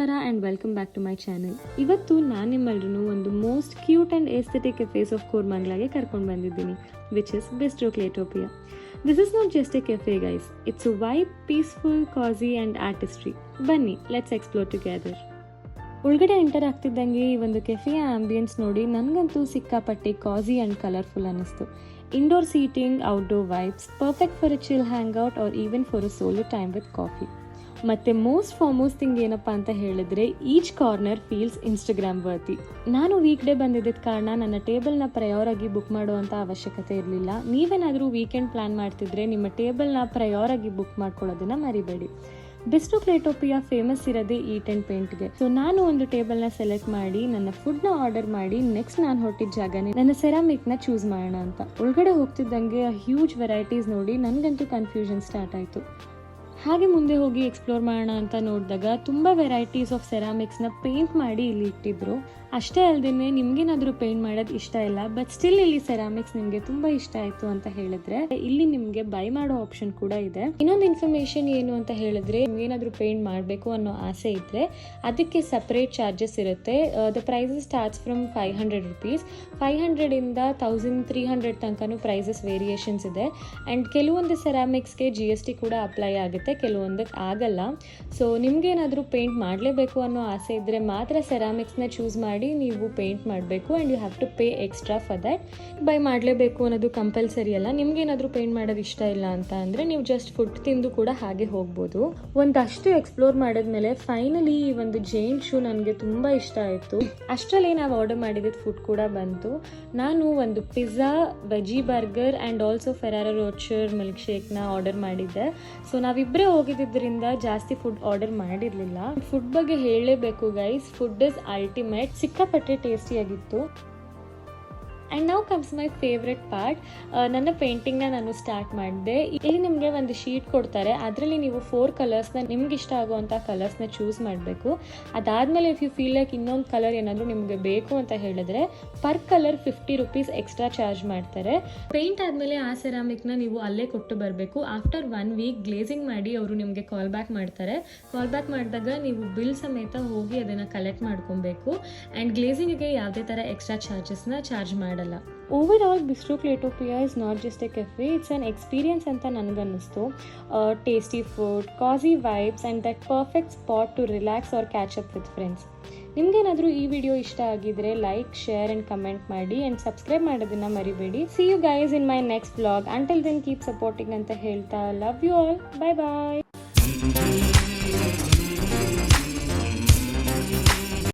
ನಮಸ್ಕಾರ and welcome back to my channel. ಇವತ್ತು ನಾನು ನಿಮ್ಮೆಲ್ಲರೂ ಒಂದು most cute and aesthetic cafes of ಕೋರ್ಮಂಗ್ಲಾಗೆ ಕರ್ಕೊಂಡು ಬಂದಿದ್ದೀನಿ, which is bistro Claytopia. This is not just a cafe guys, it's a vibe, peaceful, cozy and artistry. ಬನ್ನಿ, let's explore together. ಒಳಗಡೆ enter ಆಗ್ತಿದ್ದಂಗೆ ಈ ಒಂದು ಕೆಫೆಯ ಆಂಬಿಯನ್ಸ್ ನೋಡಿ ನನಗಂತೂ ಸಿಕ್ಕಾಪಟ್ಟೆ ಕಾಸಿ ಆ್ಯಂಡ್ ಕಲರ್ಫುಲ್ ಅನ್ನಿಸ್ತು. Indoor seating, outdoor vibes, perfect for a chill hang out or even for a solo time with coffee. ಮತ್ತು ಮೋಸ್ಟ್ ಫಾರ್ಮೋಸ್ಟ್ ಥಿಂಗ್ ಏನಪ್ಪ ಅಂತ ಹೇಳಿದ್ರೆ each corner feels Instagram worthy. ನಾನು ವೀಕ್ ಡೇ ಬಂದಿದ್ದ ಕಾರಣ ನನ್ನ ಟೇಬಲ್ನ ಪ್ರಯೋರ್ ಆಗಿ ಬುಕ್ ಮಾಡುವಂಥ ಅವಶ್ಯಕತೆ ಇರಲಿಲ್ಲ. ನೀವೇನಾದರೂ ವೀಕೆಂಡ್ ಪ್ಲ್ಯಾನ್ ಮಾಡ್ತಿದ್ರೆ ನಿಮ್ಮ ಟೇಬಲ್ನ ಪ್ರಯೋರ್ ಆಗಿ ಬುಕ್ ಮಾಡ್ಕೊಳ್ಳೋದನ್ನ ಮರಿಬೇಡಿ. ಬಿಸ್ಟ್ರೋ ಕ್ಲೇಟೋಪಿಯಾ ಫೇಮಸ್ ಇರೋದೇ ಈಟ್ ಆ್ಯಂಡ್ ಪೇಂಟ್ಗೆ. ಸೊ ನಾನು ಒಂದು ಟೇಬಲ್ನ ಸೆಲೆಕ್ಟ್ ಮಾಡಿ ನನ್ನ ಫುಡ್ನ ಆರ್ಡರ್ ಮಾಡಿ ನೆಕ್ಸ್ಟ್ ನಾನು ಹೊಟ್ಟಿದ್ದ ಜಾಗನೇ ನನ್ನ ಸೆರಾಮಿಕ್ನ ಚೂಸ್ ಮಾಡೋಣ ಅಂತ. ಒಳಗಡೆ ಹೋಗ್ತಿದ್ದಂಗೆ ಹ್ಯೂಜ್ ವೆರೈಟೀಸ್ ನೋಡಿ ನನಗಂತೂ ಕನ್ಫ್ಯೂಷನ್ ಸ್ಟಾರ್ಟ್ ಆಯಿತು. ಹಾಗೆ ಮುಂದೆ ಹೋಗಿ ಎಕ್ಸ್ಪ್ಲೋರ್ ಮಾಡೋಣ ಅಂತ ನೋಡಿದಾಗ ತುಂಬ ವೆರೈಟೀಸ್ ಆಫ್ ಸೆರಾಮಿಕ್ಸ್ನ ಪೇಂಟ್ ಮಾಡಿ ಇಲ್ಲಿ ಇಟ್ಟಿದ್ರು. ಅಷ್ಟೇ ಅಲ್ಲದೆ ನಿಮ್ಗೇನಾದರೂ ಪೇಂಟ್ ಮಾಡೋದು ಇಷ್ಟ ಇಲ್ಲ ಬಟ್ ಸ್ಟಿಲ್ ಇಲ್ಲಿ ಸೆರಾಮಿಕ್ಸ್ ನಿಮಗೆ ತುಂಬ ಇಷ್ಟ ಆಯಿತು ಅಂತ ಹೇಳಿದ್ರೆ ಇಲ್ಲಿ ನಿಮಗೆ ಬೈ ಮಾಡೋ ಆಪ್ಷನ್ ಕೂಡ ಇದೆ. ಇನ್ನೊಂದು ಇನ್ಫಾರ್ಮೇಷನ್ ಏನು ಅಂತ ಹೇಳಿದ್ರೆ ನಿಮ್ಗೇನಾದರೂ ಪೇಂಟ್ ಮಾಡಬೇಕು ಅನ್ನೋ ಆಸೆ ಇದ್ದರೆ ಅದಕ್ಕೆ ಸಪ್ರೇಟ್ ಚಾರ್ಜಸ್ ಇರುತ್ತೆ. The prices starts from 500 rupees. 500ಇಂದ 1300 ತನಕನೂ ಪ್ರೈಸಸ್ ವೇರಿಯೇಷನ್ಸ್ ಇದೆ. ಆ್ಯಂಡ್ ಕೆಲವೊಂದು ಸೆರಾಮಿಕ್ಸ್ಗೆ GST ಕೂಡ ಅಪ್ಲೈ ಆಗುತ್ತೆ, ಕೆಲವೊಂದಕ್ಕೆ ಆಗಲ್ಲ. ಸೊ ನಿಮ್ಗೇನಾದರೂ ಪೇಂಟ್ ಮಾಡಲೇಬೇಕು ಅನ್ನೋ ಆಸೆ ಇದ್ದರೆ ಮಾತ್ರ ಸೆರಾಮಿಕ್ಸ್ನ ಚೂಸ್ ಮಾಡಿ ನೀವು ಪೇಂಟ್ ಮಾಡಬೇಕು and you have to pay extra for that. Buy ಮಾಡಲೇಬೇಕು ಅನ್ನೋದು ಕಂಪಲ್ಸರಿ ಅಲ್ಲ. ನಿಮ್ಗೇನಾದರೂ ಪೇಂಟ್ ಮಾಡೋದು ಇಷ್ಟ ಇಲ್ಲ ಅಂತ ಅಂದರೆ ನೀವು ಜಸ್ಟ್ ಫುಡ್ ತಿಂದು ಕೂಡ ಹಾಗೆ ಹೋಗ್ಬೋದು. ಒಂದಷ್ಟು ಎಕ್ಸ್ಪ್ಲೋರ್ ಮಾಡಿದ್ಮೇಲೆ ಫೈನಲಿ ಈ ಒಂದು ಜೈನ್ ಶೂ ನನಗೆ ತುಂಬ ಇಷ್ಟ ಆಯಿತು. ಅಷ್ಟರಲ್ಲಿ ನಾವು ಆರ್ಡರ್ ಮಾಡಿದ್ದು ಫುಡ್ ಕೂಡ ಬಂತು. ನಾನು ಒಂದು pizza, veggie burger and also Ferrero Rocher milk ಶೇಕ್ನ ಆರ್ಡರ್ ಮಾಡಿದ್ದೆ. ಸೊ ನಾವಿಬ್ಬರೇ ಹೋಗಿದ್ದರಿಂದ ಜಾಸ್ತಿ ಫುಡ್ ಆರ್ಡರ್ ಮಾಡಿರಲಿಲ್ಲ. ಫುಡ್ ಬಗ್ಗೆ ಹೇಳಲೇಬೇಕು ಗೈಸ್, ಫುಡ್ ಇಸ್ ಅಲ್ಟಿಮೇಟ್. ಸಿಕ್ಕಾಪಟ್ಟೆ ಟೇಸ್ಟಿಯಾಗಿತ್ತು. And now comes my favourite part. ನನ್ನ ಪೇಂಟಿಂಗ್ನ ನಾನು ಸ್ಟಾರ್ಟ್ ಮಾಡಿದೆ. ಇಲ್ಲಿ ನಿಮಗೆ ಒಂದು ಶೀಟ್ ಕೊಡ್ತಾರೆ, ಅದರಲ್ಲಿ ನೀವು 4 ಕಲರ್ಸ್ನ ನಿಮ್ಗೆ ಇಷ್ಟ ಆಗುವಂಥ ಕಲರ್ಸ್ನ ಚೂಸ್ ಮಾಡಬೇಕು. ಅದಾದಮೇಲೆ ಇಫ್ ಯು ಫೀಲ್ ಲೈಕ್ ಇನ್ನೊಂದು ಕಲರ್ ಏನಾದರೂ ನಿಮಗೆ ಬೇಕು ಅಂತ ಹೇಳಿದ್ರೆ per colour 50 rupees extra charge ಮಾಡ್ತಾರೆ. ಪೇಂಟ್ ಆದಮೇಲೆ ಆ ಸೆರಾಮಿಕ್ನ ನೀವು ಅಲ್ಲೇ ಕೊಟ್ಟು ಬರಬೇಕು. ಆಫ್ಟರ್ 1 week ಗ್ಲೇಸಿಂಗ್ ಮಾಡಿ ಅವರು ನಿಮಗೆ ಕಾಲ್ ಬ್ಯಾಕ್ ಮಾಡ್ತಾರೆ. ಕಾಲ್ ಬ್ಯಾಕ್ ಮಾಡಿದಾಗ ನೀವು ಬಿಲ್ ಸಮೇತ ಹೋಗಿ ಅದನ್ನು ಕಲೆಕ್ಟ್ ಮಾಡ್ಕೊಬೇಕು. ಆ್ಯಂಡ್ ಗ್ಲೇಸಿಂಗಿಗೆ ಯಾವುದೇ ಥರ ಎಕ್ಸ್ಟ್ರಾ ಚಾರ್ಜಸ್ನ ಚಾರ್ಜ್ ಮಾಡಲ್ಲ. Over bistro Claytopia is not just a cafe, it's an experience ಅಂತ ನನಗನ್ನಿಸ್ತು. Tasty food, cosy vibes and that perfect spot to relax or catch up with friends. ನಿಮಗೇನಾದರೂ ಈ ವಿಡಿಯೋ ಇಷ್ಟ ಆಗಿದ್ರೆ ಲೈಕ್, ಶೇರ್ ಆ್ಯಂಡ್ ಕಮೆಂಟ್ ಮಾಡಿ and subscribe ಮಾಡೋದನ್ನು ಮರಿಬೇಡಿ. See you guys in my next vlog. Until then keep supporting ಅಂತ ಹೇಳ್ತಾ love you all. Bye bye.